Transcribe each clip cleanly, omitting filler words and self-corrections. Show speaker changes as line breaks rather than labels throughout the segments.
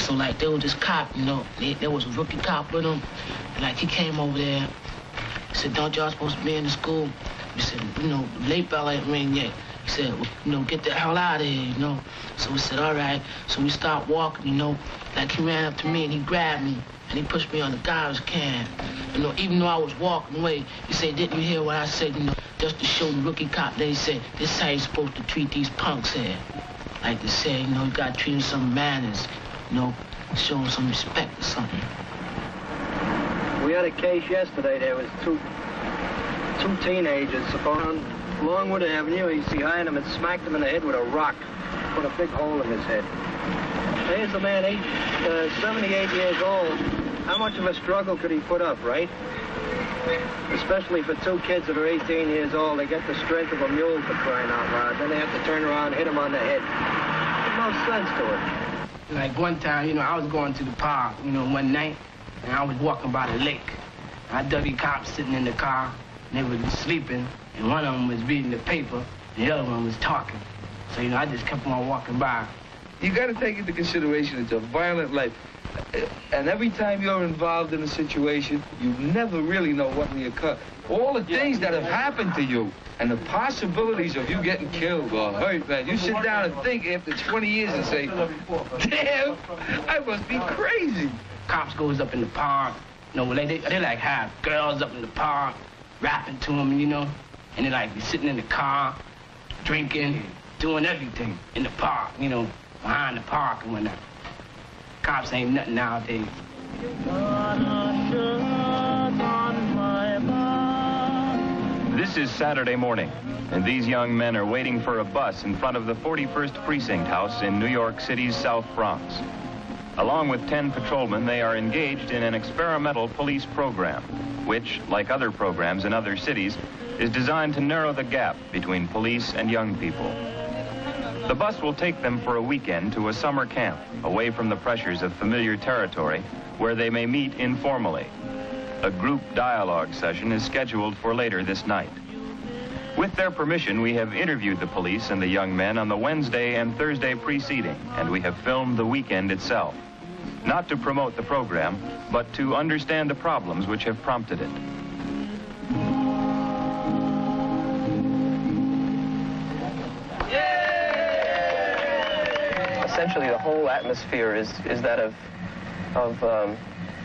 So, like, there was this cop, you know, there was a rookie cop with him. And, like, he came over there. He said, don't y'all supposed to be in the school? He said, you know, the late bell ain't ring yet. He said, well, you know, get the hell out of here, you know. So we said, all right. So we stopped walking, you know. Like, he ran up to me and he grabbed me and he pushed me on the garbage can. You know, even though I was walking away, he said, didn't you hear what I said, you know, just to show the rookie cop that he said, this is how you're supposed to treat these punks here. Like they said, you know, you gotta treat them some manners, you know, show them some respect or something.
We had a case yesterday. There was two teenagers on Longwood Avenue. He's behind him and smacked him in the head with a rock. Put a big hole in his head. Here's a man, 78 years old. How much of a struggle could he put up, right? Especially for two kids that are 18 years old. They get the strength of a mule, for crying out loud. Then they have to turn around and hit him on the head. There's no sense to it.
Like one time, you know, I was going to the park, you know, one night, and I was walking by the lake. I dug the cops sitting in the car, and they were sleeping, and one of them was reading the paper, and the other one was talking. So, you know, I just kept on walking by.
You got to take into consideration it's a violent life. And every time you're involved in a situation, you never really know what will occur. All the things that have happened to you and the possibilities of you getting killed or hurt, man. You sit down and think after 20 years and say, damn, I must be crazy.
Cops goes up in the park, you know, they like have girls up in the park, rapping to them, you know, and they like be sitting in the car, drinking, doing everything in the park, you know, behind the park and whatnot. Cops ain't nothing nowadays.
This is Saturday morning, and these young men are waiting for a bus in front of the 41st Precinct House in New York City's South Bronx. Along with 10 patrolmen, they are engaged in an experimental police program, which, like other programs in other cities, is designed to narrow the gap between police and young people. The bus will take them for a weekend to a summer camp, away from the pressures of familiar territory, where they may meet informally. A group dialogue session is scheduled for later this night. With their permission, we have interviewed the police and the young men on the Wednesday and Thursday preceding, and we have filmed the weekend itself. Not to promote the program, but to understand the problems which have prompted it.
Essentially, the whole atmosphere is that of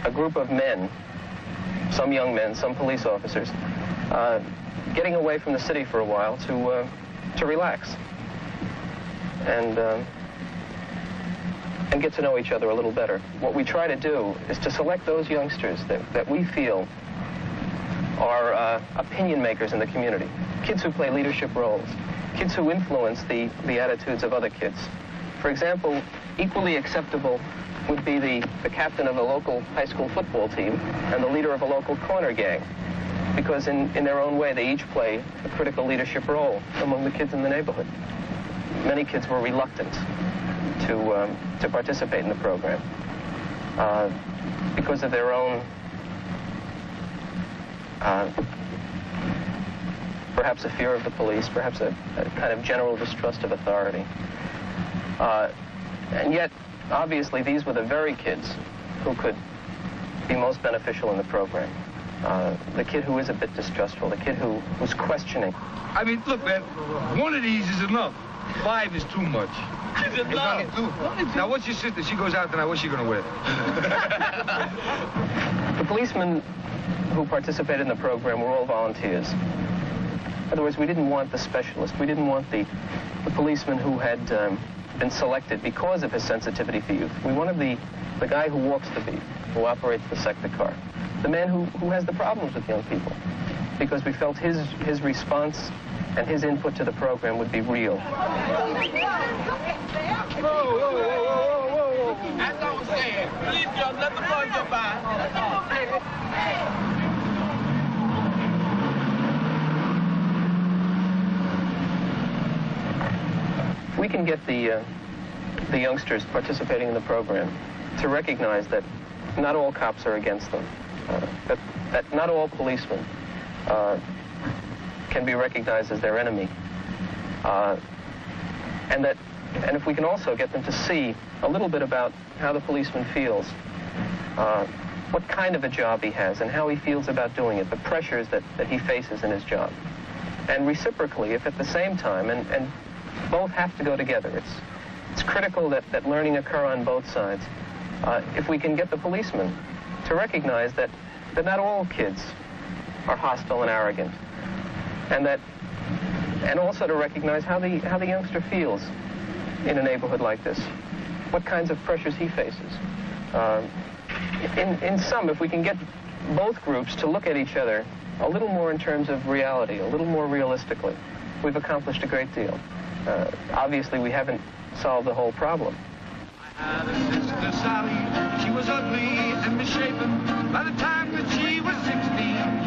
a group of men, some young men, some police officers, getting away from the city for a while to relax and get to know each other a little better. What we try to do is to select those youngsters that we feel are opinion makers in the community, kids who play leadership roles, kids who influence the attitudes of other kids. For example, equally acceptable would be the captain of a local high school football team and the leader of a local corner gang, because in their own way, they each play a critical leadership role among the kids in the neighborhood. Many kids were reluctant to participate in the program because of their own, perhaps a fear of the police, perhaps a kind of general distrust of authority. And yet, obviously, these were the very kids who could be most beneficial in the program. The kid who is a bit distrustful, the kid who's questioning.
I mean, look, man, one of these is enough. 5 is too much. Now, what's your sister? She goes out tonight. What's she going to wear?
The policemen who participated in the program were all volunteers. In other words, we didn't want the specialist. We didn't want the policeman who had been selected because of his sensitivity for youth. We wanted the guy who walks the beat, who operates the sector car, the man who has the problems with young people, because we felt his response and his input to the program would be real.
Whoa, whoa, whoa, whoa, whoa. That's what I'm saying. Please, y'all, let the bus go by.
We can get the youngsters participating in the program to recognize that not all cops are against them, that not all policemen can be recognized as their enemy, and that And if we can also get them to see a little bit about how the policeman feels, what kind of a job he has and how he feels about doing it, the pressures that he faces in his job. And reciprocally, if at the same time, and both have to go together, it's critical that learning occur on both sides. If we can get the policeman to recognize that not all kids are hostile and arrogant, and also to recognize how the youngster feels in a neighborhood like this, what kinds of pressures he faces. In sum, if we can get both groups to look at each other a little more in terms of reality, a little more realistically, we've accomplished a great deal. Obviously, we haven't solved the whole problem.
I had a sister, Sally. She was ugly and misshapen. By the time that she was 16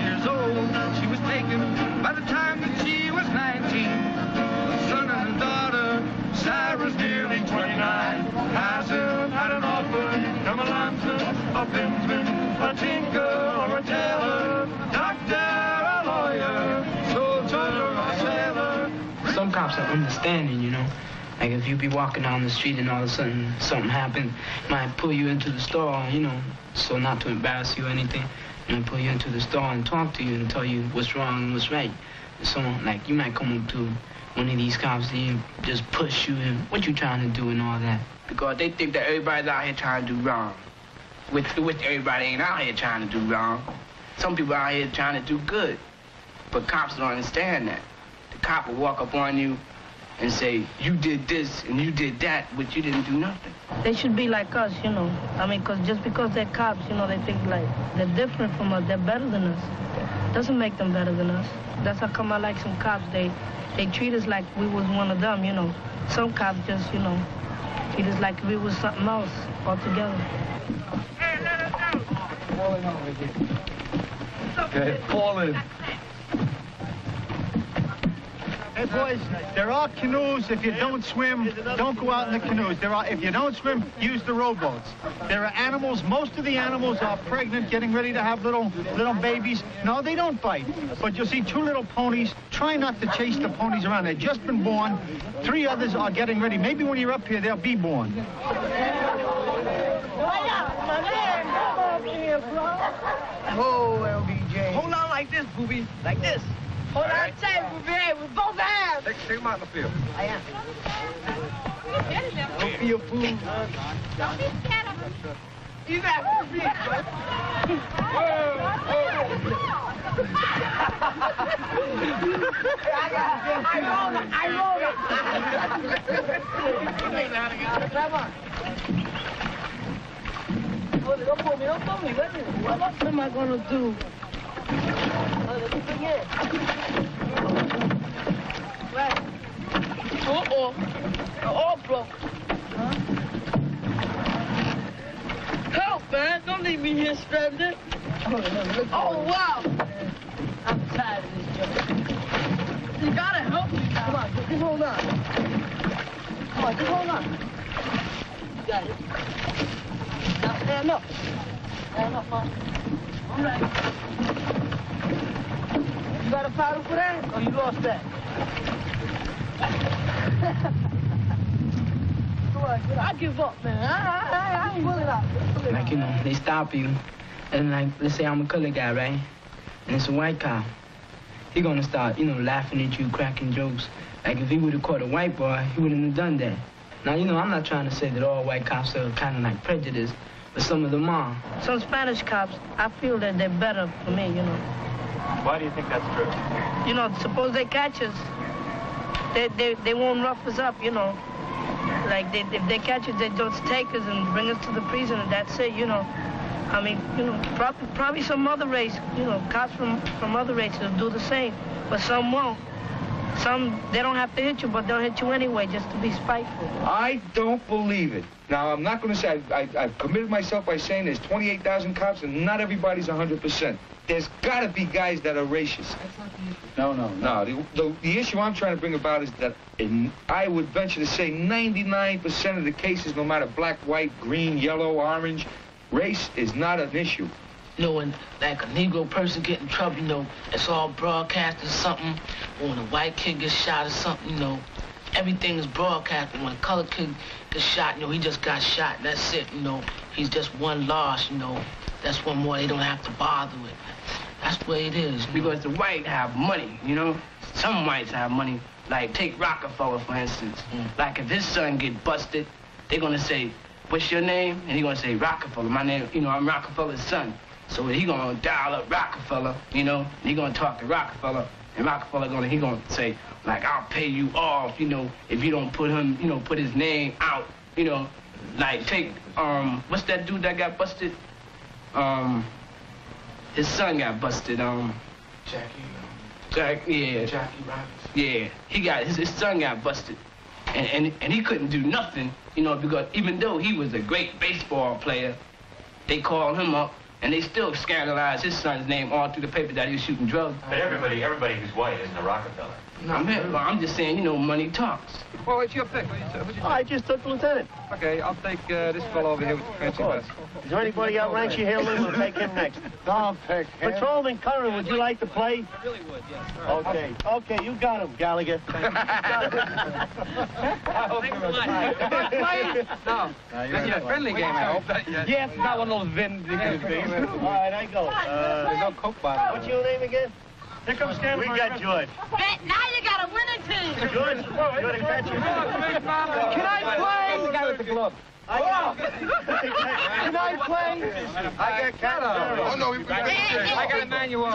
years old, she was taken. By the time that she was 19, a son and a daughter. Sarah's nearly 29. Hasn't had an offer. Come a lantern, a binsman, a tinker, or a tailor, a doctor, a lawyer, soldier, or a sailor.
Some cops are understanding, you know. Like if you be walking down the street and all of a sudden something happened, might pull you into the store, you know, so not to embarrass you or anything, and pull you into the store and talk to you and tell you what's wrong and what's right. So, like, you might come up to one of these cops and just push you and what you trying to do and all that. Because they think that everybody's out here trying to do wrong. Which everybody ain't out here trying to do wrong. Some people out here trying to do good. But cops don't understand that. The cop will walk up on you and say, you did this and you did that, but you didn't do nothing.
They should be like us, you know. I mean, just because they're cops, you know, they think like they're different from us, they're better than us. Doesn't make them better than us. That's how come I like some cops. They treat us like we was one of them, you know. Some cops just, you know, treat us like we was something else altogether.
Hey, let us go!
Falling over here. Okay, falling.
Hey, boys, there are canoes. If you don't swim, don't go out in the canoes. If you don't swim, use the rowboats. There are animals. Most of the animals are pregnant, getting ready to have little babies. No, they don't bite. But you'll see two little ponies. Try not to chase the ponies around. They've just been born. 3 others are getting ready. Maybe when you're up here, they'll be born.
Oh, LBJ.
Hold on like this, booby. Like this.
Hold on tight, we're with both hands.
Take him out in the field.
I am.
Don't be a fool.
Don't be scared of him.
He's after me.
I rolled it. Come on. Don't pull me. What am I going to do? Right. Uh-oh. Oh, broke. Huh? Help, man. Don't leave me here stranded. Oh, wow. I'm tired of this job. You gotta help me now. Come on, just hold on. Come on, just hold on. You got it. Now stand up. Stand up, man. All right. You got a paddle for that? Or you lost that? I give up, man. I ain't willing out.
Like, you know, they stop you, and like, let's say I'm a colored guy, right? And it's a white cop. He gonna start, you know, laughing at you, cracking jokes. Like, if he would've caught a white boy, he wouldn't have done that. Now, you know, I'm not trying to say that all white cops are kind of like prejudiced, but some of them are.
Some Spanish cops, I feel that they're better for me, you know.
Why do you think that's true?
You know, suppose they catch us, they won't rough us up, you know. Like, if they catch us, they just take us and bring us to the prison, and that's it, you know. I mean, you know, probably some other race, you know, cops from other races will do the same, but some won't. Some, they don't have to hit you, but they'll hit you anyway just to be spiteful.
I don't believe it. Now, I'm not going to say I've committed myself by saying there's 28,000 cops and not everybody's 100%. There's got to be guys that are racist.
That's not the issue. No.
The issue I'm trying to bring about is that I would venture to say 99% of the cases, no matter black, white, green, yellow, orange, race is not an issue.
You know, when, like, a Negro person get in trouble, you know, it's all broadcast or something. Or when a white kid gets shot or something, you know, everything is broadcasting. When a colored kid gets shot, he just got shot. That's it, He's just one loss, That's one more they don't have to bother with. That's the way it is.
Because the white have money, Some whites have money. Like, take Rockefeller, for instance. Like, if his son get busted, they're going to say, what's your name? And he's going to say, Rockefeller. My name, I'm Rockefeller's son. So he going to dial up Rockefeller, and he going to talk to Rockefeller. And Rockefeller he going to say, like, I'll pay you off, if you don't put him, put his name out, Like, take, what's that dude that got busted? His son got busted, Jackie Robinson. Yeah, his son got busted. And he couldn't do nothing, because even though he was a great baseball player, they called him up, and they still scandalized his son's name all through the paper that he was shooting drugs.
But everybody who's white isn't a Rockefeller.
No, I'm just saying, money talks.
Well, it's your pick.
I just took the lieutenant.
Okay, I'll take this fellow over here with the fancy vest.
Is there anybody outranks you here, Lou? We'll take him next.
I'll pick him.
Patrolman Curran, would you like to play?
I really would, yes.
Okay, you got him, Gallagher.
I hope you're right. No. That's a friendly game, I hope.
Yes, not one of those vindictive things. All right, I go.
There's no Coke bottle.
What's your name again?
Here comes Stan.
We got George.
Now you got a winning team.
George, you're the catcher.
Can I play? The guy with the glove.
Can I play? I got catcher.
Oh, no, I got Emmanuel.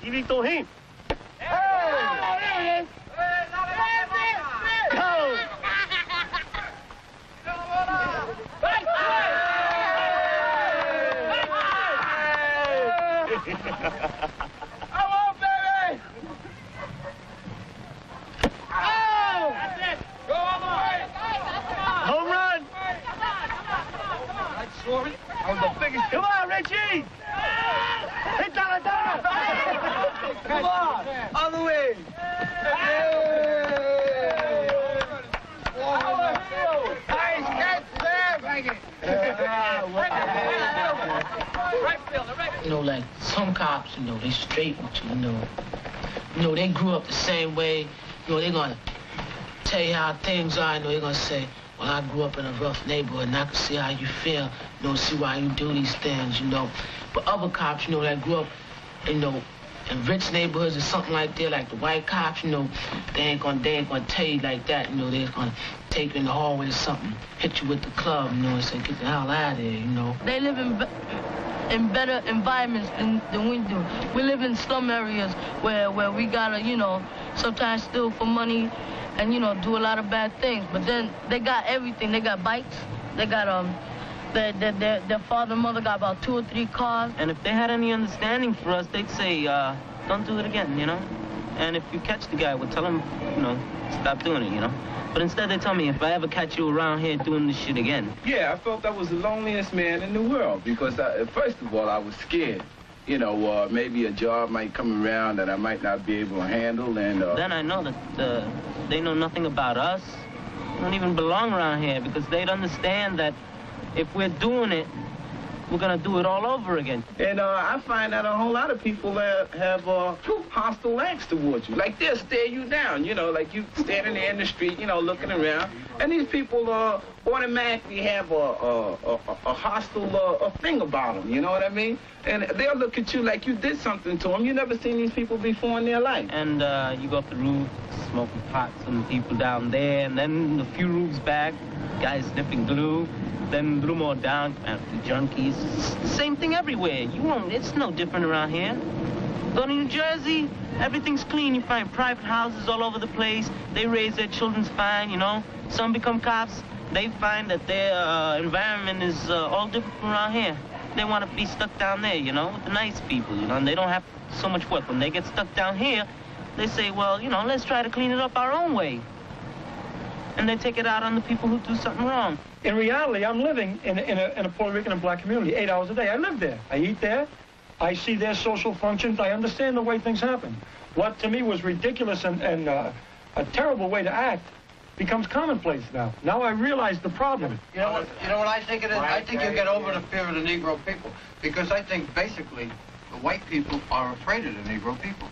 Ivito him. Home run!
Come
on, Richie! Hit down! Come on! On the way!
Nice catch there, Frankie!
Like some cops, they straight with you, they grew up the same way. They're gonna tell you how things are. They're gonna say, well, I grew up in a rough neighborhood, and I can see how you feel. See why you do these things, But other cops, that grew up, in rich neighborhoods or something like that, like the white cops, they ain't gonna tell you like that. They're gonna take you in the hallway or something, hit you with the club, and say, get the hell out of here,
They live in better environments than we do. We live in slum areas where we gotta, sometimes steal for money and, do a lot of bad things. But then they got everything. They got bikes. They got, their father and mother got about 2 or 3 cars.
And if they had any understanding for us, they'd say, don't do it again, And if you catch the guy, we'll tell him, stop doing it, But instead they tell me if I ever catch you around here doing this shit again.
Yeah, I felt I was the loneliest man in the world because, first of all, I was scared. Maybe a job might come around that I might not be able to handle, and...
Then I know that they know nothing about us. We don't even belong around here because they'd understand that if we're doing it, we're going to do it all over again.
And I find that a whole lot of people have hostile acts towards you. Like, they'll stare you down, like you standing there in the street, looking around. And these people automatically have a hostile thing about them, you know what I mean? And they'll look at you like you did something to them. You never seen these people before in their life.
And you go up the roof, smoking pot, some people down there, and then a few roofs back, guys sniffing glue. Then a little more down, the junkies. It's the same thing everywhere. It's no different around here. Go to New Jersey, everything's clean. You find private houses all over the place. They raise their children fine, Some become cops. They find that their environment is all different from around here. They want to be stuck down there, with the nice people, and they don't have so much work. When they get stuck down here, they say, well, let's try to clean it up our own way. And they take it out on the people who do something wrong.
In reality, I'm living in a Puerto Rican and black community 8 hours a day. I live there. I eat there. I see their social functions. I understand the way things happen. What to me was ridiculous and a terrible way to act becomes commonplace now. Now I realize the problem.
You know what I think it is? I think you get over the fear of the Negro people. Because I think basically The white people are afraid of the Negro people.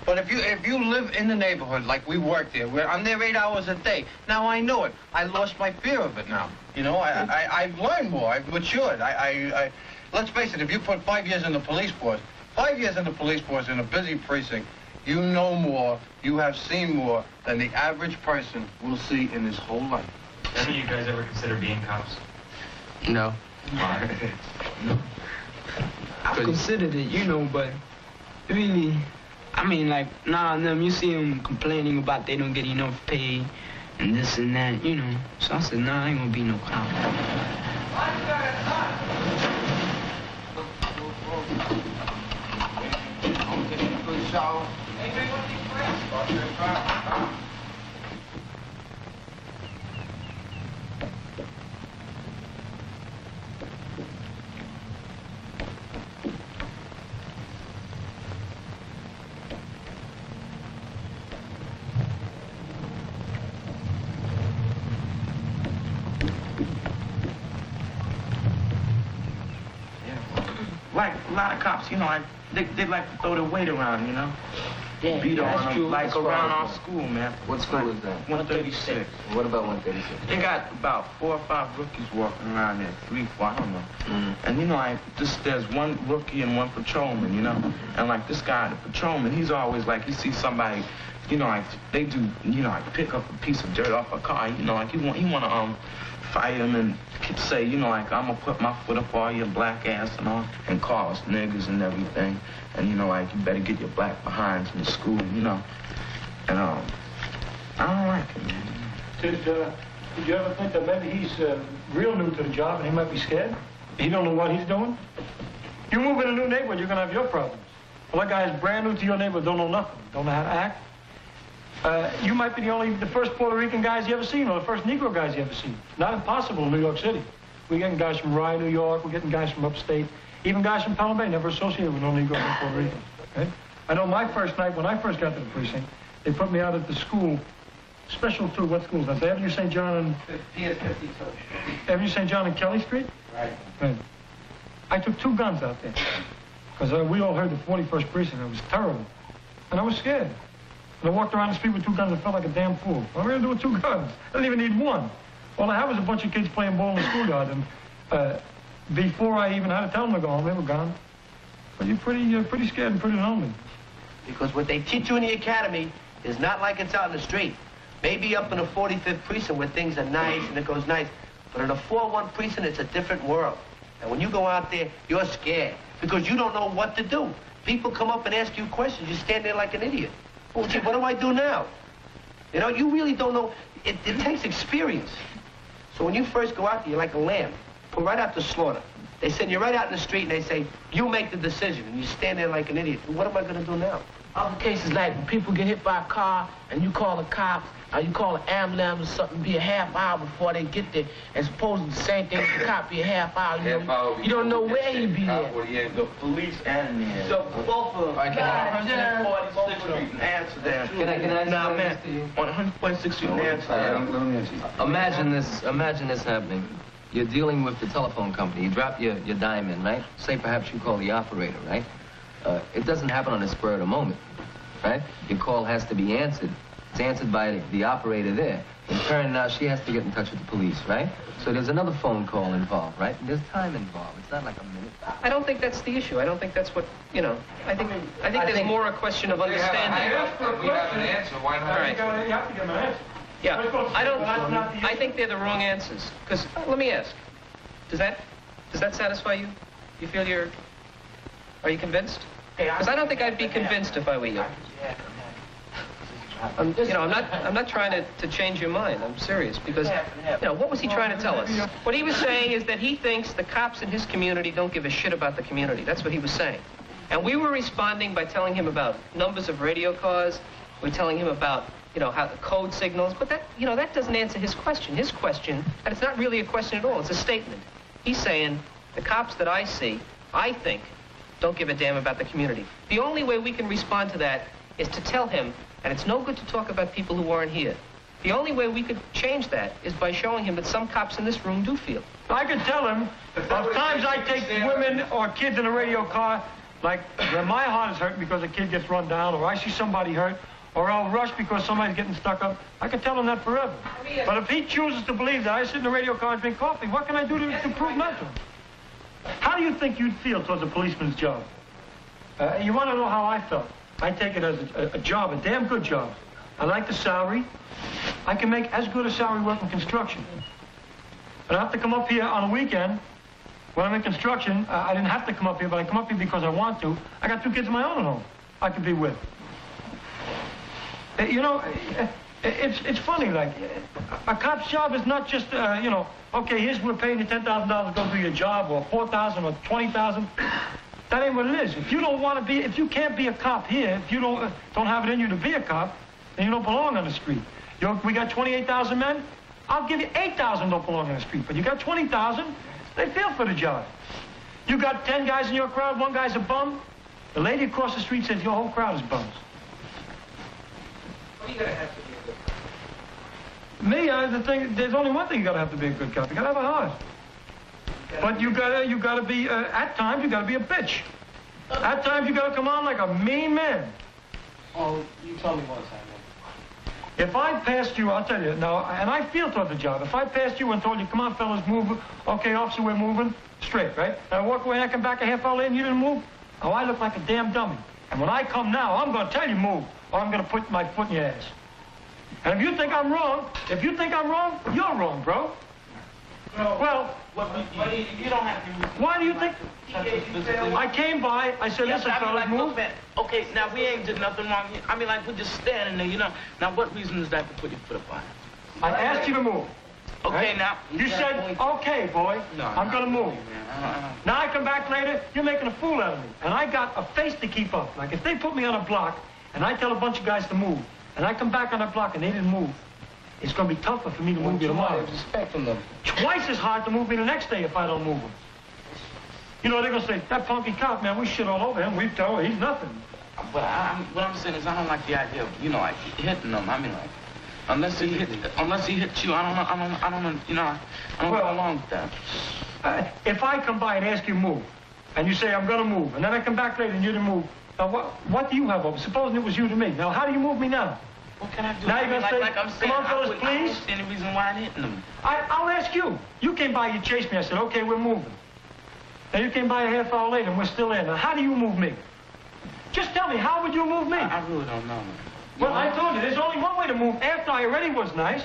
But if you live in the neighborhood like we work there, I'm there 8 hours a day. Now I know it. I lost my fear of it now. You know, I've learned more. I've matured. Let's face it, if you put 5 years in the police force, 5 years in the police force in a busy precinct, you know more, you have seen more than the average person will see in his whole life.
Any of you guys ever consider being cops?
No.
Why?
No. I've considered it, you know, but really, I mean, like, none of them, you see them complaining about they don't get enough pay and this and that, you know. So I said, nah, I ain't gonna be no cop.
Like a lot of cops, you know, they like to throw their weight around, you know?
Yeah,
beat on them,
true.
like around our school, man.
What school is that?
136.
What about 136?
They got about 4 or 5 rookies walking around there, 3, 4, I don't know. And you know, there's one rookie and one patrolman, you know? And like this guy, the patrolman, he's always like, he sees somebody, you know, like they do, you know, like pick up a piece of dirt off a car, you know, like he wanna fight him and say, you know, like I'm gonna put my foot up all your black ass and all, and call us niggas and everything. And you know, like you better get your black behinds in school, you know. And I don't like it, man.
Did you ever think that maybe he's real new to the job and he might be scared? He don't know what he's doing? You move in a new neighborhood, you're gonna have your problems. Well, that guy is brand new to your neighborhood, don't know nothing, don't know how to act. You might be the first Puerto Rican guys you ever seen, or the first Negro guys you ever seen. Not impossible in New York City. We're getting guys from Rye, New York. We're getting guys from upstate. Even guys from Pelham Bay, never associated with no Negroes or Puerto Ricans. Okay? I know my first night, when I first got to the precinct, they put me out at the school, special to what school is that? The Avenue St. John and...
PS52.
Avenue St. John and Kelly Street? Right. I took 2 guns out there. Because we all heard the 41st precinct. It was terrible. And I was scared. And I walked around the street with 2 guns and felt like a damn fool. What am I going to do with 2 guns? I didn't even need 1. All I had was a bunch of kids playing ball in the schoolyard. And before I even had to tell them to go home, they were gone. But you're pretty scared and pretty lonely.
Because what they teach you in the academy is not like it's out in the street. Maybe up in the 45th precinct where things are nice and it goes nice. But in a 4-1 precinct, it's a different world. And when you go out there, you're scared because you don't know what to do. People come up and ask you questions. You stand there like an idiot. Well, gee, what do I do now? You know, you really don't know. It takes experience. So when you first go out there, you're like a lamb. Put right out to slaughter. They send you right out in the street and they say, you make the decision. And you stand there like an idiot. What am I going to do now?
Other cases like when people get hit by a car and you call the cops or you call an ambulance or something, be a half hour before they get there. And supposedly the same thing with the cop, be a half hour. You don't know where you be there.
The police and me.
So both of them.
Right, can I 146th Street and answer that?
Can I
Nah, man. On 146th Street and answer that.
Imagine this happening. You're dealing with the telephone company. You drop your dime in, right? Say perhaps you call the operator, right? It doesn't happen on the spur of the moment, right? Your call has to be answered. It's answered by the operator there. In turn, now she has to get in touch with the police, right? So there's another phone call involved, right? And there's time involved. It's not like a minute.
I don't think that's the issue. I don't think that's what, you know, I think there's more a question of understanding.
We have an answer. Why not?
All right.
You have to give them an answer.
Yeah, I think they're the wrong answers. Because, let me ask, does that satisfy you? You feel are you convinced? Because I don't think I'd be convinced if I were you. I'm not trying to change your mind. I'm serious because, you know, what was he trying to tell us? What he was saying is that he thinks the cops in his community don't give a shit about the community. That's what he was saying. And we were responding by telling him about numbers of radio cars. We're telling him about, you know, how the code signals. But that, you know, that doesn't answer his question. His question, and it's not really a question at all. It's a statement. He's saying the cops that I see, I think, don't give a damn about the community. The only way we can respond to that is to tell him, and it's no good to talk about people who aren't here. The only way we could change that is by showing him that some cops in this room do feel.
I could tell him of times I take women or kids in a radio car Like, when my heart is hurting because a kid gets run down, or I see somebody hurt, or I'll rush because somebody's getting stuck up, I can tell him that forever. But if he chooses to believe that I sit in the radio car and drink coffee, what can I do to prove not to? How do you think you'd feel towards a policeman's job? You want to know how I felt? I take it as a job, a damn good job. I like the salary. I can make as good a salary working construction. But I have to come up here on a weekend. When I'm in construction, I didn't have to come up here, but I come up here because I want to. I got 2 kids of my own at home I could be with. You know, it's funny, like, a cop's job is not just, you know, okay, we're paying you $10,000 to go do your job, or $4,000 or $20,000. That ain't what it is. If you don't want to be, if you can't be a cop here, if you don't have it in you to be a cop, then you don't belong on the street. We got 28,000 men. I'll give you 8,000 don't belong on the street, but you got 20,000. They feel for the job. You got 10 guys in your crowd, 1 guy's a bum. The lady across the street says your whole crowd is bums.
What do you gotta have to be a good cop?
Me, there's only one thing you gotta have to be a good cop. You gotta have a heart. But you gotta be, at times, you gotta be a bitch. At times, you gotta come on like a mean man.
Oh, you told me one time.
If I passed you, I'll tell you, now, and I feel toward the job. If I passed you and told you, come on, fellas, move. Okay, officer, we're moving. Straight, right? And I walk away and I come back a half hour later and you didn't move. Oh, I look like a damn dummy. And when I come now, I'm going to tell you move, or I'm going to put my foot in your ass. And if you think I'm wrong, you're wrong, bro.
No.
Well,
you don't have to move.
Why do you think? I came by, I said, listen, fellas, move.
Okay, now we ain't did nothing wrong here. I mean, like, we're just standing there, you know. Now, what reason is that to put your foot up on it?
I asked you to move.
Okay,
right?
now.
You said, okay, boy, I'm going to move. Now I come back later, you're making a fool out of me. And I got a face to keep up. Like, if they put me on a block, and I tell a bunch of guys to move, and I come back on that block and they didn't move, it's going to be tougher for me to move you tomorrow.
Respect from them.
Twice as hard to move me the next day if I don't move them. You know, they're going to say, that punky cop, man, we shit all over him. We tell him he's nothing.
But what I'm saying is I don't like the idea of, you know, like, hitting them. I mean, like, unless he hits you, I don't go along with that.
If I come by and ask you to move, and you say, I'm going to move, and then I come back later and you didn't move, now what do you have over? Supposing it was you to me. Now, how do you move me now?
What can I do?
Now you're going to say,
like I'm saying,
come on, fellas, please?
I don't see any reason why I'm hitting them.
I'll ask you. You came by, you chased me. I said, okay, we're moving. Now, you came by a half hour later, and we're still there. Now, how do you move me? Just tell me, how would you move me?
I really don't know, man.
Well, I told you, there's only one way to move after I already was nice.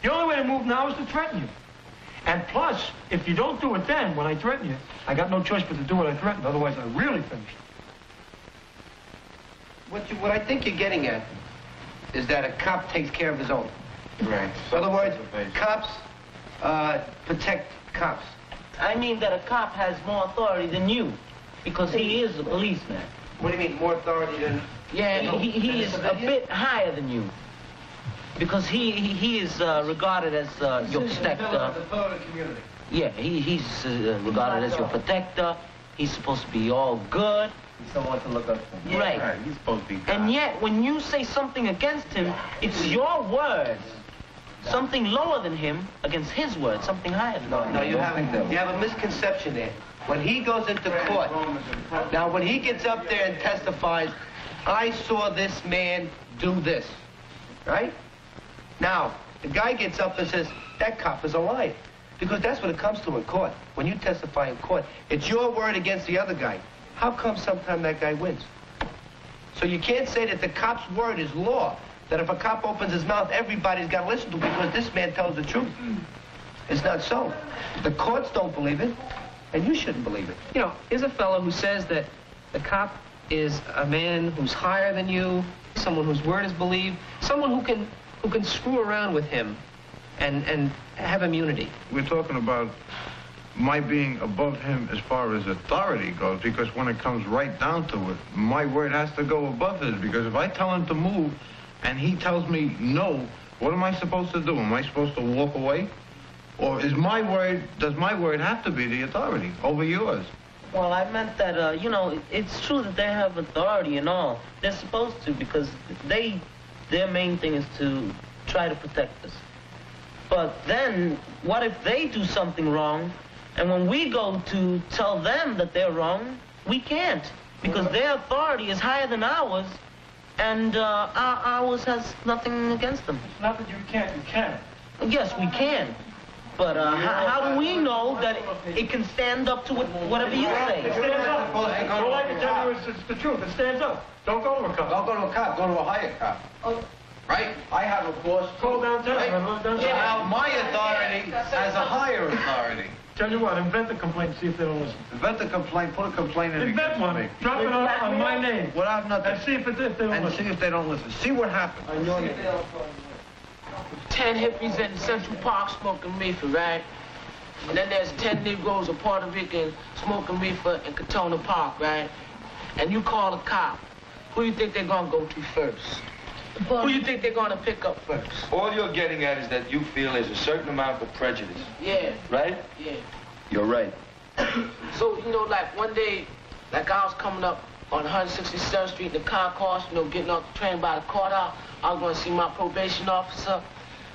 The only way to move now is to threaten you. And plus, if you don't do it then, when I threaten you, I got no choice but to do what I threatened. Otherwise, I'm really finished.
What I think you're getting at is that a cop takes care of his own.
Right.
In other words, cops protect cops.
I mean that a cop has more authority than you, because he is a policeman.
What do you mean, more authority than...
Yeah, he is a bit higher than you. Because he is regarded as your protector. Yeah, he's regarded as your protector. He's supposed to be all good.
He's someone to look up to.
Yeah. Right.
He's supposed to be God.
And yet, when you say something against him, it's your words. Something lower than him against his words, something higher than him.
No, you have a misconception there. When he goes into court, now when he gets up there and testifies, I saw this man do this, right? Now, the guy gets up and says, that cop is a liar. Because that's what it comes to in court. When you testify in court, it's your word against the other guy. How come sometimes that guy wins? So you can't say that the cop's word is law, that if a cop opens his mouth, everybody's got to listen to because this man tells the truth. It's not so. The courts don't believe it, and you shouldn't believe it.
You know, here's a fellow who says that the cop is a man who's higher than you, someone whose word is believed, someone who can screw around with him and have immunity.
We're talking about my being above him as far as authority goes, because when it comes right down to it, my word has to go above his, because if I tell him to move and he tells me no, what am I supposed to do? Am I supposed to walk away? Or does my word have to be the authority over yours?
Well, I meant that, you know, it's true that they have authority and all. They're supposed to, because their main thing is to try to protect us. But then, what if they do something wrong, and when we go to tell them that they're wrong, we can't? because their authority is higher than ours, and ours has nothing against them.
It's not that you can't, you can.
Yes, we can. But how do we know that it can stand up to whatever you say?
It stands up. All I can tell you is it's the truth. It stands up. Don't go to a cop.
Don't go to a cop. Go to a higher cop.
Oh.
Right? I have a boss.
Call downtown.
Right? Now, my authority has a higher authority.
Tell you what, invent a complaint, see if they don't listen.
Invent a complaint, put a complaint in
Invent
against
one.
me.
Drop it on my name.
Without nothing.
And see if they don't listen.
And see if they don't listen. See what happens.
I know you.
10 hippies in Central Park smoking reefer, right? And then there's 10 Negroes or Puerto Ricans smoking reefer in Katona Park, right? And you call a cop. Who do you think they're gonna go to first? Who do you think they're gonna pick up first?
All you're getting at is that you feel there's a certain amount of prejudice.
Yeah.
Right?
Yeah.
You're right.
So, you know, like one day, like I was coming up on 167th Street in the concourse, you know, getting off the train by the courthouse. I was going to see my probation officer.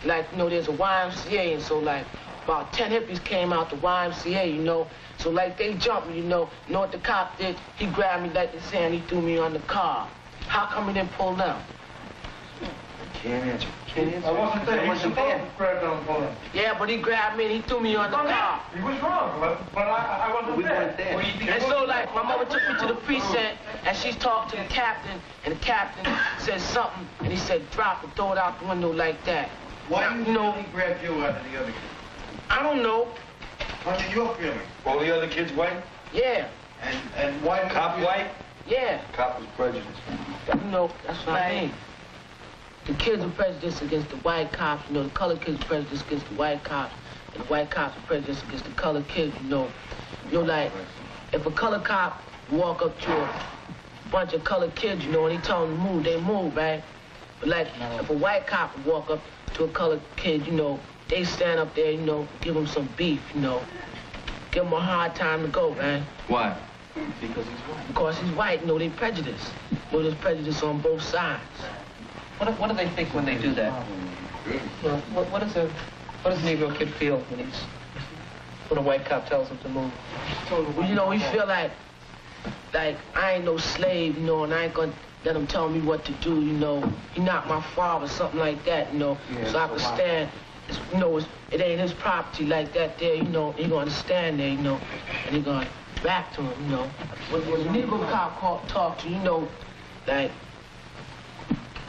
Like, you know, there's a YMCA, and so, like, about 10 hippies came out the YMCA, you know. So, like, they jumped me, you know. You know what the cop did? He grabbed me like this and he threw me on the car. How come he didn't pull down?
Can't answer.
I wasn't there. He was supposed to grab down and pull in.
Yeah, but he grabbed me and he threw me on the car.
He was wrong, but I wasn't there.
And so, like, my mother took me to the precinct, and she's talking to the captain, and the captain said something, and he said, drop it, throw it out the window like that.
Why
now,
you know he grabbed you out of the other kid?
I don't know.
What did your feeling?
All the other kids white?
Yeah.
And why?
Cop white?
Yeah.
Cop was prejudiced.
You know, that's what I mean. The kids are prejudiced against the white cops, you know, the colored kids are prejudiced against the white cops, and the white cops are prejudiced against the colored kids, you know. You know, like, if a colored cop walk up to a bunch of colored kids, you know, and he tell them to move, they move, right? But, like, if a white cop walk up to a colored kid, you know, they stand up there, you know, give him some beef, you know. Give him a hard time to go, man.
Why?
Because he's white. Because he's white, you know, they prejudice. You know, there's prejudice on both sides.
What do they think when they do that? Well, what does a Negro kid feel when a white cop tells him to move?
Well, you know, we feel like I ain't no slave, you know, and I ain't gonna let him tell me what to do, you know. He not my father, something like that, you know. Yeah, so I can stand, you know, it ain't his property like that there, you know. He gonna stand there, you know, and he gonna back to him, you know. When the Negro cop talk to you, you know, like,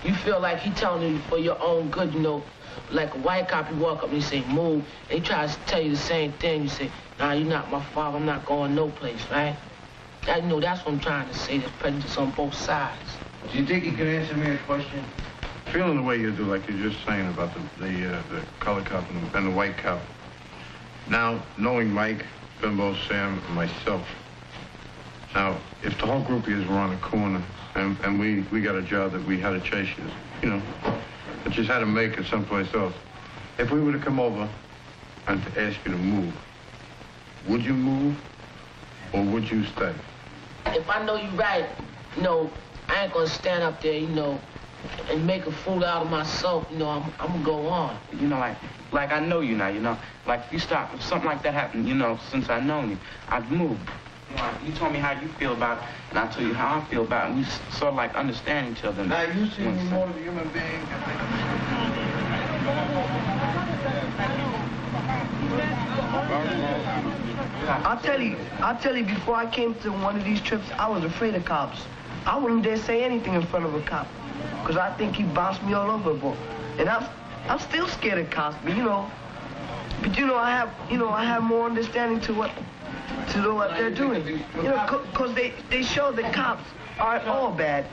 you feel like he telling you for your own good, you know. Like a white cop, you walk up and you say, move, and he tries to tell you the same thing. You say, nah, you're not my father, I'm not going no place, right? That, you know, that's what I'm trying to say. There's prejudice on both sides.
Do you think you can answer me a question?
Feeling the way you do, like you're just saying about the color cop and the white cop. Now, knowing Mike, Bimbo, Sam, and myself, now, if the whole group of us were on a corner and we got a job that we had to chase you know, but just had to make it someplace else. If we were to come over and to ask you to move, would you move or would you stay?
If I know you right, you know, I ain't gonna stand up there, you know, and make a fool out of myself, you know, I'm gonna go on.
You know, like I know you now, you know. Like if something like that happened, you know, since I've known you, I'd move. You know, you told me how you feel about it, and I told you how I feel about it, and we sort of like understand each other.
Now you see me more as a human being.
I'll tell you, before I came to one of these trips, I was afraid of cops. I wouldn't dare say anything in front of a cop, because I think he'd bounce me all over the book. And I'm still scared of cops, but you know, I have more understanding to what they're doing. You know, because they show that cops aren't all bad.